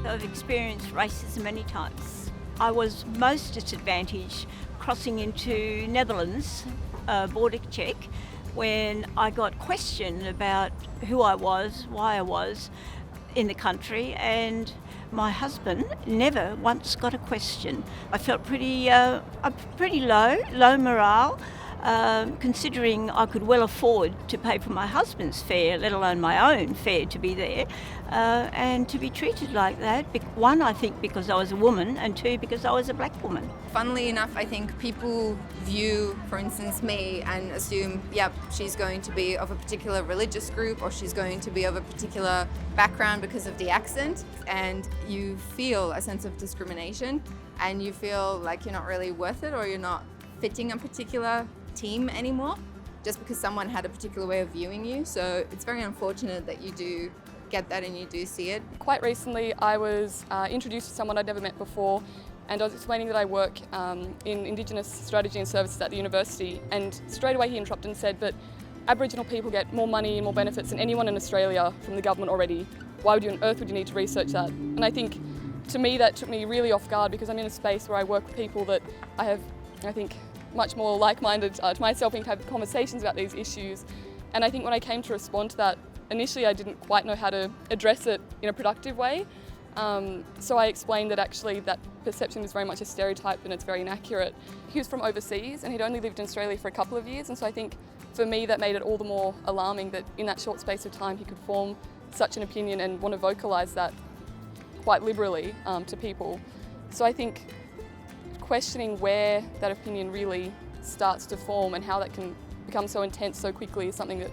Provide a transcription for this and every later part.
I've experienced racism many times. I was most disadvantaged crossing into Netherlands, border check, when I got questioned about who I was, why I was in the country, and my husband never once got a question. I felt pretty low morale, considering I could well afford to pay for my husband's fare, let alone my own fare to be there, and to be treated like that. One, I think because I was a woman, and two, because I was a black woman. Funnily enough, I think people view, for instance, me and assume, yep, she's going to be of a particular religious group or she's going to be of a particular background because of the accent, and you feel a sense of discrimination and you feel like you're not really worth it or you're not fitting a particular team anymore just because someone had a particular way of viewing you. So it's very unfortunate that you do get that and you do see it. Quite recently I was introduced to someone I'd never met before, and I was explaining that I work in Indigenous strategy and services at the university, and straight away he interrupted and said, but Aboriginal people get more money and more benefits than anyone in Australia from the government already. Why on earth would you need to research that? And I think to me that took me really off guard, because I'm in a space where I work with people that I have, I think, much more like-minded to myself and have conversations about these issues. And I think when I came to respond to that, initially I didn't quite know how to address it in a productive way. So I explained that actually that perception is very much a stereotype and it's very inaccurate. He was from overseas and he'd only lived in Australia for a couple of years, and so I think for me that made it all the more alarming that in that short space of time he could form such an opinion and want to vocalise that quite liberally to people. So I think questioning where that opinion really starts to form and how that can become so intense so quickly is something that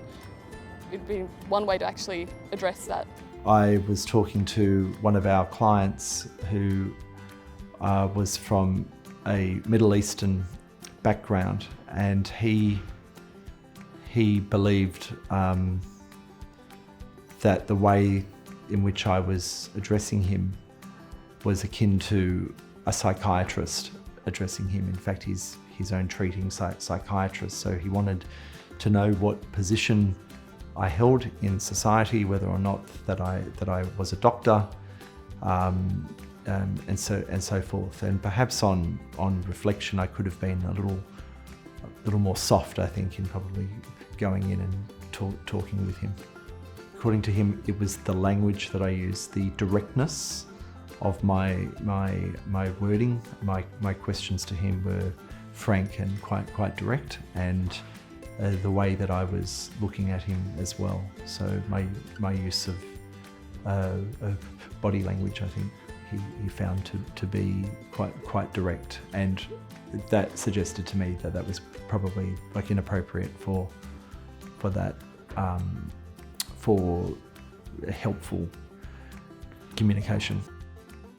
would be one way to actually address that. I was talking to one of our clients who was from a Middle Eastern background, and he believed that the way in which I was addressing him was akin to a psychiatrist addressing him. In fact, he's his own treating psychiatrist, so he wanted to know what position I held in society, whether or not that I was a doctor, and so forth. And perhaps on reflection, I could have been a little more soft, I think, in probably going in and talking with him. According to him, it was the language that I used, the directness of my wording. My questions to him were frank and quite direct, and the way that I was looking at him as well. So my use of body language, I think he found to be quite direct, and that suggested to me that was probably like inappropriate for that for helpful communication.